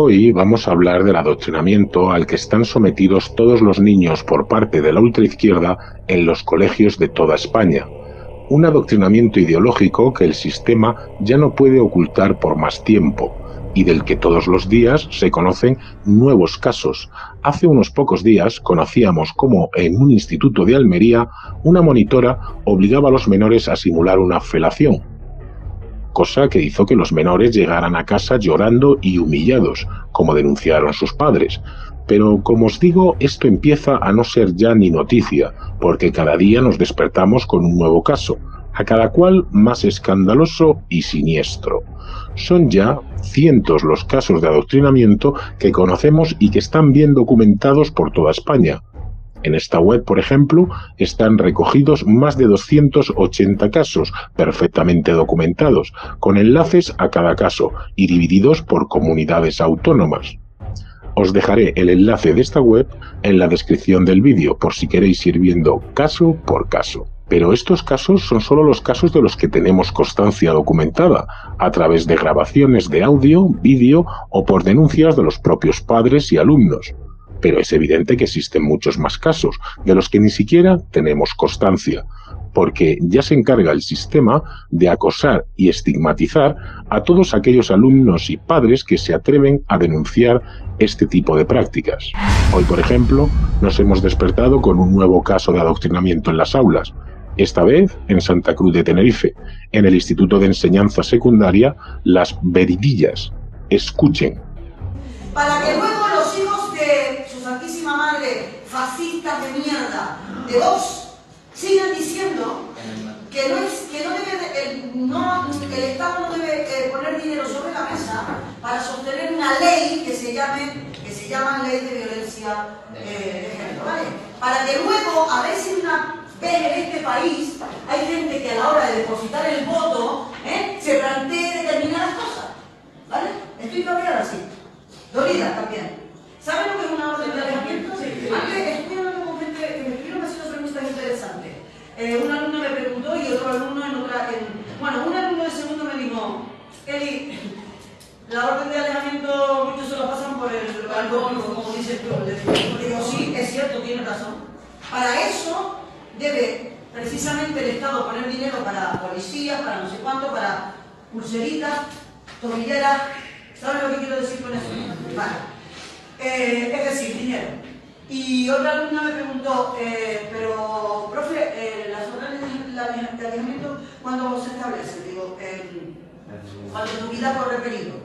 Hoy vamos a hablar del adoctrinamiento al que están sometidos todos los niños por parte de la ultraizquierda en los colegios de toda España. Un adoctrinamiento ideológico que el sistema ya no puede ocultar por más tiempo y del que todos los días se conocen nuevos casos. Hace unos pocos días conocíamos cómo en un instituto de Almería una monitora obligaba a los menores a simular una felación, cosa que hizo que los menores llegaran a casa llorando y humillados, como denunciaron sus padres. Pero, como os digo, esto empieza a no ser ya ni noticia, porque cada día nos despertamos con un nuevo caso, a cada cual más escandaloso y siniestro. Son ya cientos los casos de adoctrinamiento que conocemos y que están bien documentados por toda España. En esta web, por ejemplo, están recogidos más de 280 casos perfectamente documentados, con enlaces a cada caso y divididos por comunidades autónomas. Os dejaré el enlace de esta web en la descripción del vídeo por si queréis ir viendo caso por caso. Pero estos casos son solo los casos de los que tenemos constancia documentada, a través de grabaciones de audio, vídeo o por denuncias de los propios padres y alumnos. Pero es evidente que existen muchos más casos, de los que ni siquiera tenemos constancia, porque ya se encarga el sistema de acosar y estigmatizar a todos aquellos alumnos y padres que se atreven a denunciar este tipo de prácticas. Hoy, por ejemplo, nos hemos despertado con un nuevo caso de adoctrinamiento en las aulas, esta vez en Santa Cruz de Tenerife, en el Instituto de Enseñanza Secundaria Las Veridillas. Escuchen. Para que luego los hijos de su Santísima Madre, fascistas de mierda, de Vox, sigan diciendo que el Estado no debe poner dinero sobre la mesa para sostener una ley que se llama Ley de Violencia de Género, ¿vale? Para que luego, a ver si una vez en este país hay gente que a la hora de depositar el voto se plantee determinadas cosas, ¿vale? Estoy cabreada así. Dolida también. ¿Saben lo que es una orden de alejamiento? Sí. Antes estoy hablando con gente que me escribieron haciendo preguntas interesantes. Un alumno me preguntó y otro alumno un alumno de segundo me dijo: Eli, la orden de alejamiento muchos se lo pasan por el balcón, como dice tú. Le digo, sí, es cierto, tiene razón. Para eso debe precisamente el Estado poner dinero para policías, para no sé cuánto, para pulseritas, tobilleras. ¿Saben lo que quiero decir con eso? Vale. Es decir, dinero. Y otra alumna me preguntó, pero, profe, las órdenes de alejamiento, ¿cuándo se establecen? Digo, cuando tu vida corre peligro.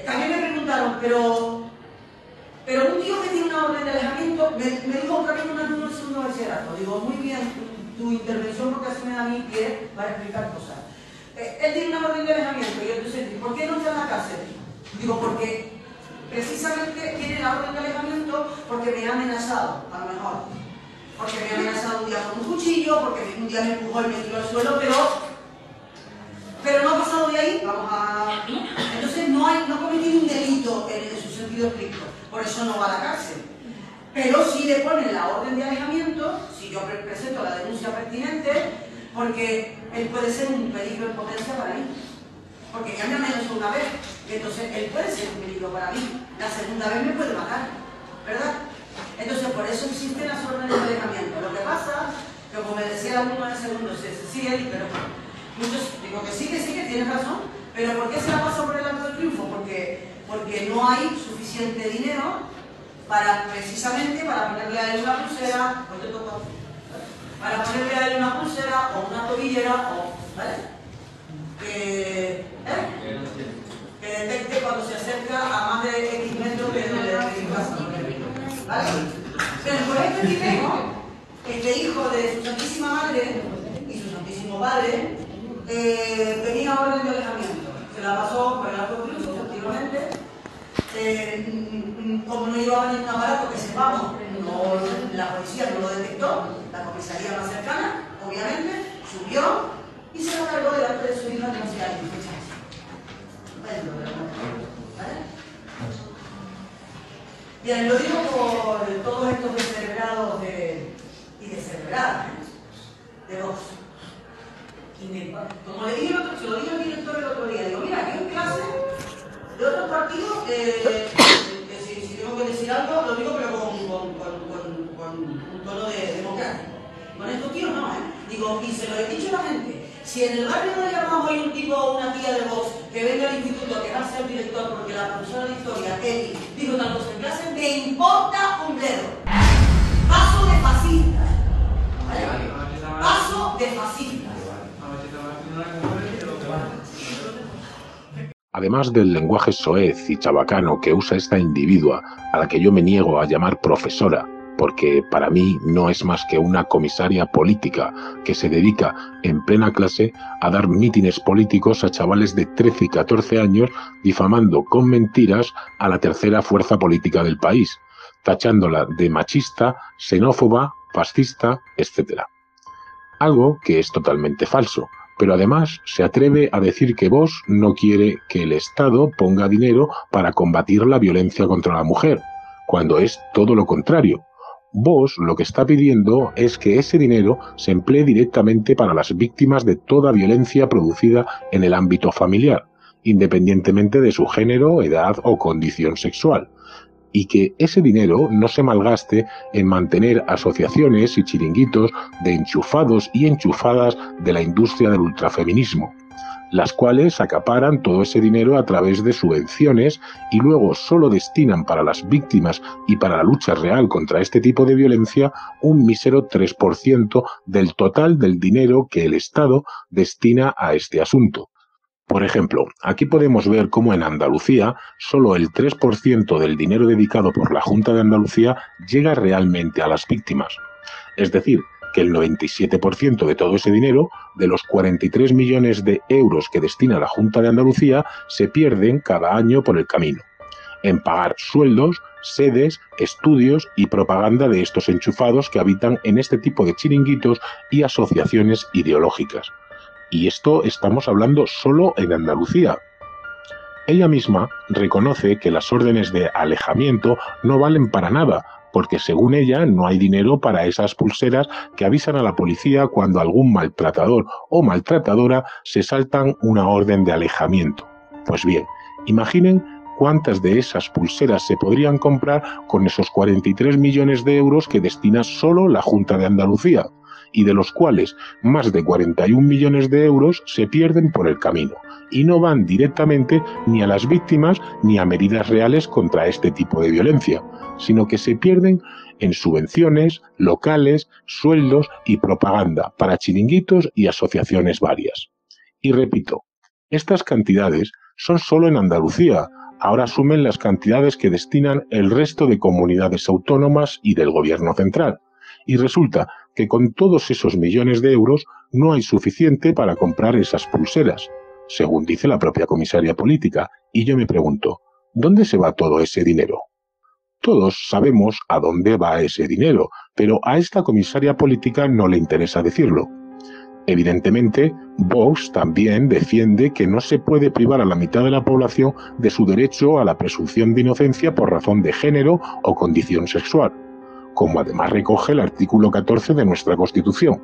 También me preguntaron, pero un tío que tiene una orden de alejamiento, me dijo otra vez un alumno del segundo bachillerato. Digo, muy bien tu intervención, porque así me da a mí pie para explicar cosas. Él tiene una orden de alejamiento y yo entonces, ¿por qué no está en la cárcel? Digo, porque precisamente tiene la orden de alejamiento porque me ha amenazado, a lo mejor. Porque me ha amenazado un día con un cuchillo, porque un día me empujó y me tiró al suelo, pero no ha pasado de ahí. Entonces no ha cometido un delito en su sentido estricto, por eso no va a la cárcel. Pero sí le ponen la orden de alejamiento, si yo presento la denuncia pertinente, porque él puede ser un peligro en potencia para mí. Porque ya me amenazó una vez, y entonces él puede ser un peligro para mí. La segunda vez me puede matar, ¿verdad? Entonces por eso existen las órdenes de alejamiento. Lo que pasa, que como me decía el alumno de segundo, sí, Eli, pero muchos, digo que sí, tienes razón, pero ¿por qué se la pasa por el Arco del Triunfo? Porque no hay suficiente dinero precisamente para ponerle a él una pulsera, para ponerle a él una pulsera o una tobillera, ¿vale? Que detecte cuando se acerca a más de X metros de su casa. ¿Vale? Pero por este tipejo, este hijo de su Santísima Madre y su Santísimo Padre, tenía orden de alejamiento. Se la pasó por el Arco del Triunfo, efectivamente. Como no llevaba ningún aparato que sepamos, la policía no lo detectó, la comisaría más cercana, obviamente, subió y se lo cargó delante de su hija de 11 años. ¿Vale? Bien, lo digo por todos estos descerebrados y descerebradas de Vox. Como le dije se lo dije al director el otro día, digo, mira, aquí en clase de otros partidos, si tengo que decir algo, lo digo pero con un tono de democrático. Con estos tíos no, Digo, y se lo he dicho a la gente, si en el barrio no le llamamos hoy un tipo o una tía de Vox que venga al instituto que va a ser director porque la profesora de historia, Kelly, dijo tal cosa en clase, me importa un dedo. Paso de fascistas. ¿Vale? Paso de fascistas. Además del lenguaje soez y chabacano que usa esta individua, a la que yo me niego a llamar profesora, porque para mí no es más que una comisaria política que se dedica en plena clase a dar mítines políticos a chavales de 13 y 14 años, difamando con mentiras a la tercera fuerza política del país, tachándola de machista, xenófoba, fascista, etc. Algo que es totalmente falso, pero además se atreve a decir que Vox no quiere que el Estado ponga dinero para combatir la violencia contra la mujer, cuando es todo lo contrario. Vox lo que está pidiendo es que ese dinero se emplee directamente para las víctimas de toda violencia producida en el ámbito familiar, independientemente de su género, edad o condición sexual, y que ese dinero no se malgaste en mantener asociaciones y chiringuitos de enchufados y enchufadas de la industria del ultrafeminismo, las cuales acaparan todo ese dinero a través de subvenciones y luego solo destinan para las víctimas y para la lucha real contra este tipo de violencia un mísero 3% del total del dinero que el Estado destina a este asunto. Por ejemplo, aquí podemos ver cómo en Andalucía solo el 3% del dinero dedicado por la Junta de Andalucía llega realmente a las víctimas. Es decir, que el 97% de todo ese dinero, de los 43 millones de euros que destina la Junta de Andalucía, se pierden cada año por el camino, en pagar sueldos, sedes, estudios y propaganda de estos enchufados que habitan en este tipo de chiringuitos y asociaciones ideológicas. Y esto estamos hablando solo en Andalucía. Ella misma reconoce que las órdenes de alejamiento no valen para nada, porque según ella no hay dinero para esas pulseras que avisan a la policía cuando algún maltratador o maltratadora se saltan una orden de alejamiento. Pues bien, imaginen cuántas de esas pulseras se podrían comprar con esos 43 millones de euros que destina solo la Junta de Andalucía, y de los cuales más de 41 millones de euros se pierden por el camino, y no van directamente ni a las víctimas ni a medidas reales contra este tipo de violencia, sino que se pierden en subvenciones, locales, sueldos y propaganda para chiringuitos y asociaciones varias. Y repito, estas cantidades son solo en Andalucía. Ahora sumen las cantidades que destinan el resto de comunidades autónomas y del gobierno central. Y resulta que con todos esos millones de euros no hay suficiente para comprar esas pulseras, según dice la propia comisaria política. Y yo me pregunto, ¿dónde se va todo ese dinero? Todos sabemos a dónde va ese dinero, pero a esta comisaria política no le interesa decirlo. Evidentemente, Vox también defiende que no se puede privar a la mitad de la población de su derecho a la presunción de inocencia por razón de género o condición sexual, como además recoge el artículo 14 de nuestra Constitución.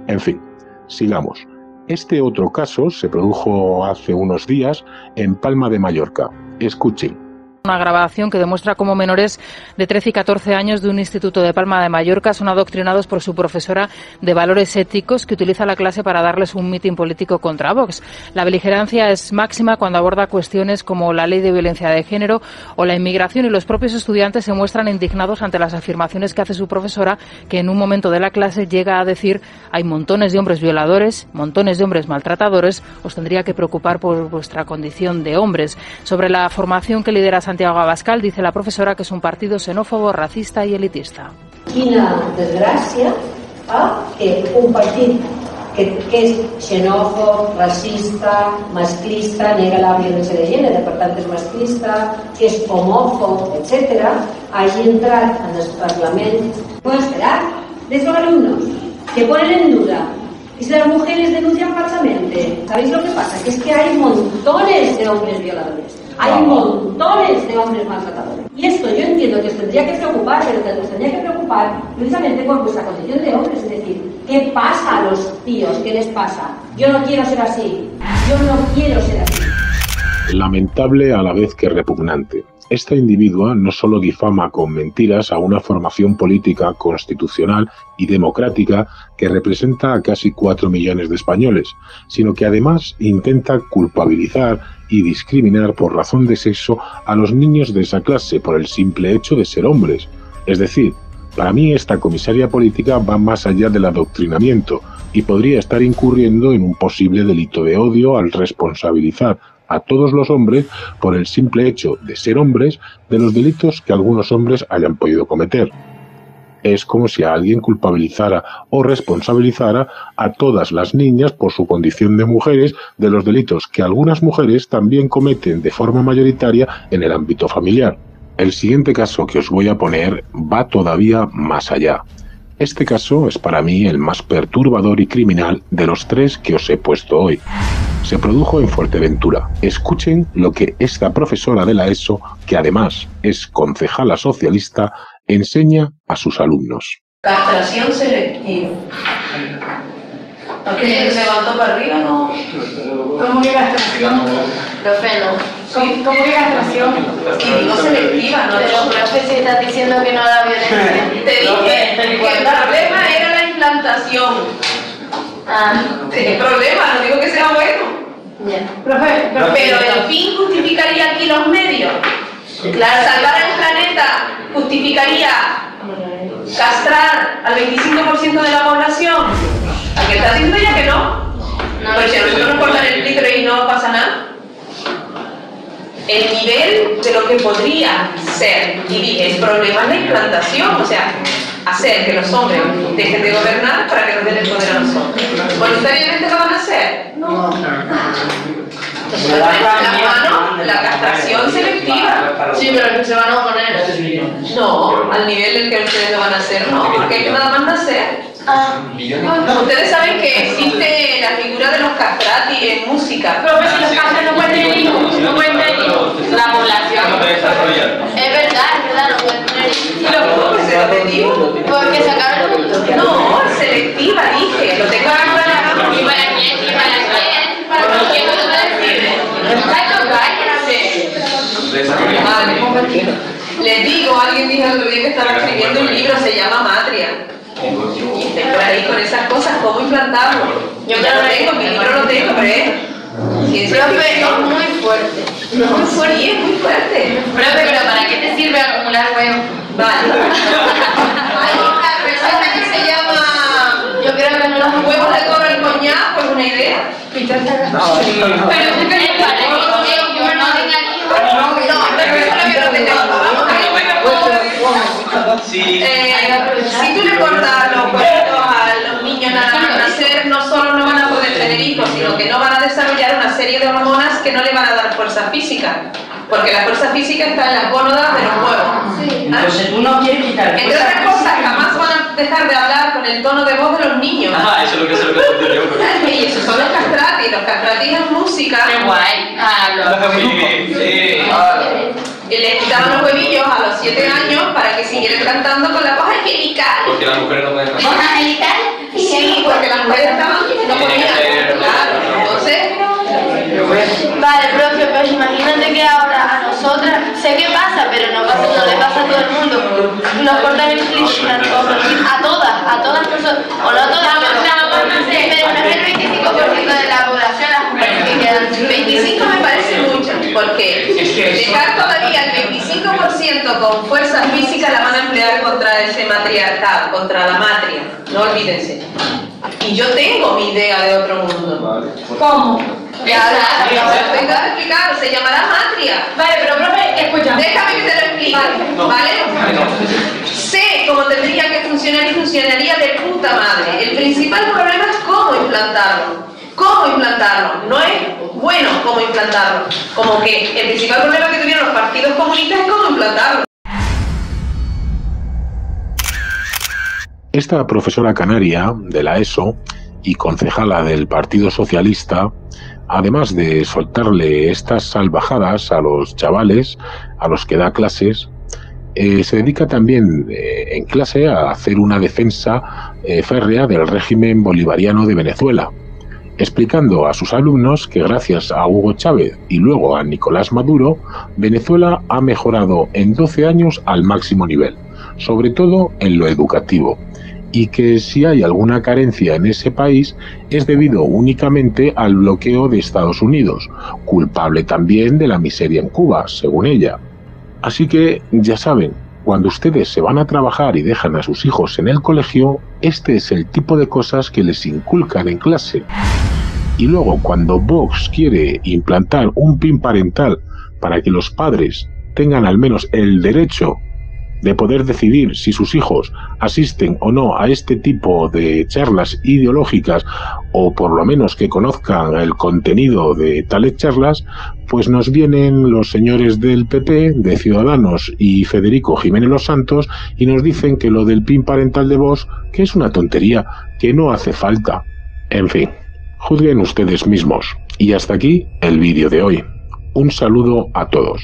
En fin, sigamos. Este otro caso se produjo hace unos días en Palma de Mallorca. Escuchen. Una grabación que demuestra cómo menores de 13 y 14 años de un instituto de Palma de Mallorca son adoctrinados por su profesora de valores éticos, que utiliza la clase para darles un mitin político contra Vox. La beligerancia es máxima cuando aborda cuestiones como la ley de violencia de género o la inmigración, y los propios estudiantes se muestran indignados ante las afirmaciones que hace su profesora, que en un momento de la clase llega a decir: hay montones de hombres violadores, montones de hombres maltratadores, os tendría que preocupar por vuestra condición de hombres. Sobre la formación que lidera Santiago Abascal, dice la profesora que es un partido xenófobo, racista i elitista. Quina desgràcia que un partit que és xenòfob, racista, masclista, nega la violència de gènere, per tant és masclista, que és homòfob, etc., hagi entrat en el Parlament. Puedo esperar de esos alumnos que ponen en duda y si las mujeres denuncian falsamente. ¿Sabéis lo que pasa? Que es que hay montones de hombres violadores. Hay montones de hombres maltratadores. Y esto yo entiendo que os tendría que preocupar, pero que os tendría que preocupar precisamente por vuestra condición de hombres. Es decir, ¿qué pasa a los tíos? ¿Qué les pasa? Yo no quiero ser así. Yo no quiero ser así. Lamentable a la vez que repugnante. Esta individua no solo difama con mentiras a una formación política constitucional y democrática que representa a casi 4 millones de españoles, sino que además intenta culpabilizar y discriminar por razón de sexo a los niños de esa clase por el simple hecho de ser hombres. Es decir, para mí esta comisaria política va más allá del adoctrinamiento y podría estar incurriendo en un posible delito de odio al responsabilizar a todos los hombres por el simple hecho de ser hombres de los delitos que algunos hombres hayan podido cometer. Es como si a alguien culpabilizara o responsabilizara a todas las niñas por su condición de mujeres de los delitos que algunas mujeres también cometen de forma mayoritaria en el ámbito familiar. El siguiente caso que os voy a poner va todavía más allá. Este caso es para mí el más perturbador y criminal de los 3 que os he puesto hoy. Se produjo en Fuerteventura. Escuchen lo que esta profesora de la ESO, que además es concejala socialista, enseña a sus alumnos. Castración selectiva. ¿No que se levantó para arriba, no? ¿Cómo que castración? Profe, no. ¿Cómo que castración? Y digo selectiva, ¿no? Pero, profe, si estás diciendo que no la violencia. Te dije que el problema era la implantación. El problema, no digo que sea bueno. Ya. Profe, Pero el fin justificaría aquí los medios. Claro, salvar el planeta justificaría castrar al 25% de la población. ¿A qué está diciendo ya que no? Pero si a nosotros nos cortan el clítoris y no pasa nada. El nivel de lo que podría ser, y dije, el problema es la implantación, o sea, hacer que los hombres dejen de gobernar para que nos den el poder a nosotros. ¿Voluntariamente lo van a hacer? No. La castración selectiva. Sí, pero que se van a oponer. No, al nivel del que ustedes lo van a hacer, no, porque hay que nada más nacer. Ustedes saben que existe la figura de los castrati en música. profe, si los casos no pueden tener hijos, no pueden tener hijos. La población. Es verdad, no pueden tener hijos. ¿Y los se lo digo? Porque sacaron juntos. No, selectiva, dije, lo tengo acá. ¿Y para quién? ¿Y para quién? ¿Para quién no te decide? Exacto, cállate. Vale. Les digo, alguien dijo el otro día que estaba escribiendo un libro, se llama Matria. Y estoy por ahí con esas cosas, ¿cómo implantarlo? Yo ya lo tengo, mi libro lo tengo, pero es Profe, es muy fuerte. muy fuerte, sí, es muy fuerte. Profe, pero ¿para qué te sirve acumular huevos? Vale. Hay una receta que se llama Yo creo que no los huevos de toro y coñac, pues una idea. Pero es que para que ellos no tengan hijos. Pero eso es lo que no tenemos. Vamos a ver. Si tú le cortas los huevos a los niños nada más nacer, no solo no van a poder tener hijos, sino que no van a desarrollar una serie de hormonas que no le van a dar fuerza física. Porque la fuerza física está en las gónadas de los huevos. Entonces tú no quieres quitar. Entre otras cosas, jamás van a dejar de hablar con el tono de voz de los niños. Eso es lo que se lo que Y esos son los castrati. Los castrati es música. Qué guay. Y les quitaban los huevillos a los 7 años para que siguieran cantando con la voz angelical. Porque las mujeres no pueden cantar. ¿Vos angelical? Sí, porque las mujeres estaban, no podían. Claro, entonces. Vale, profe, pues imagínate que ahora a nosotras, sé qué pasa, pero no le pasa a todo el mundo. Nos cortan el clítoris a todas nosotros, o no todas, pero no es el 25% de la población, las mujeres que quedan. 25 me parece mucho, porque dejar todavía el 25% con fuerza física la van a emplear contra ese matriarcado, contra la matria, no olvídense. Y yo tengo mi idea de otro mundo. ¿Cómo? Venga a explicar, se llamará matria. Vale, pero profe, escucha. Déjame que te lo explique, ¿vale? Sé cómo tendría que funcionar y funcionaría de puta madre. El principal problema es cómo implantarlo. ¿Cómo implantarlo? No es bueno cómo implantarlo. Como que el principal problema que tuvieron los partidos comunistas es cómo implantarlo. Esta profesora canaria de la ESO y concejala del Partido Socialista, además de soltarle estas salvajadas a los chavales a los que da clases, se dedica también en clase a hacer una defensa férrea del régimen bolivariano de Venezuela. explicando a sus alumnos que gracias a Hugo Chávez y luego a Nicolás Maduro, Venezuela ha mejorado en 12 años al máximo nivel, sobre todo en lo educativo, y que si hay alguna carencia en ese país es debido únicamente al bloqueo de Estados Unidos, culpable también de la miseria en Cuba, según ella. Así que, ya saben, cuando ustedes se van a trabajar y dejan a sus hijos en el colegio, este es el tipo de cosas que les inculcan en clase. Y luego, cuando Vox quiere implantar un PIN parental para que los padres tengan al menos el derecho de poder decidir si sus hijos asisten o no a este tipo de charlas ideológicas, o por lo menos que conozcan el contenido de tales charlas, pues nos vienen los señores del PP, de Ciudadanos y Federico Jiménez Los Santos y nos dicen que lo del PIN parental de Vox, que es una tontería, que no hace falta. En fin, juzguen ustedes mismos. Y hasta aquí el vídeo de hoy. Un saludo a todos.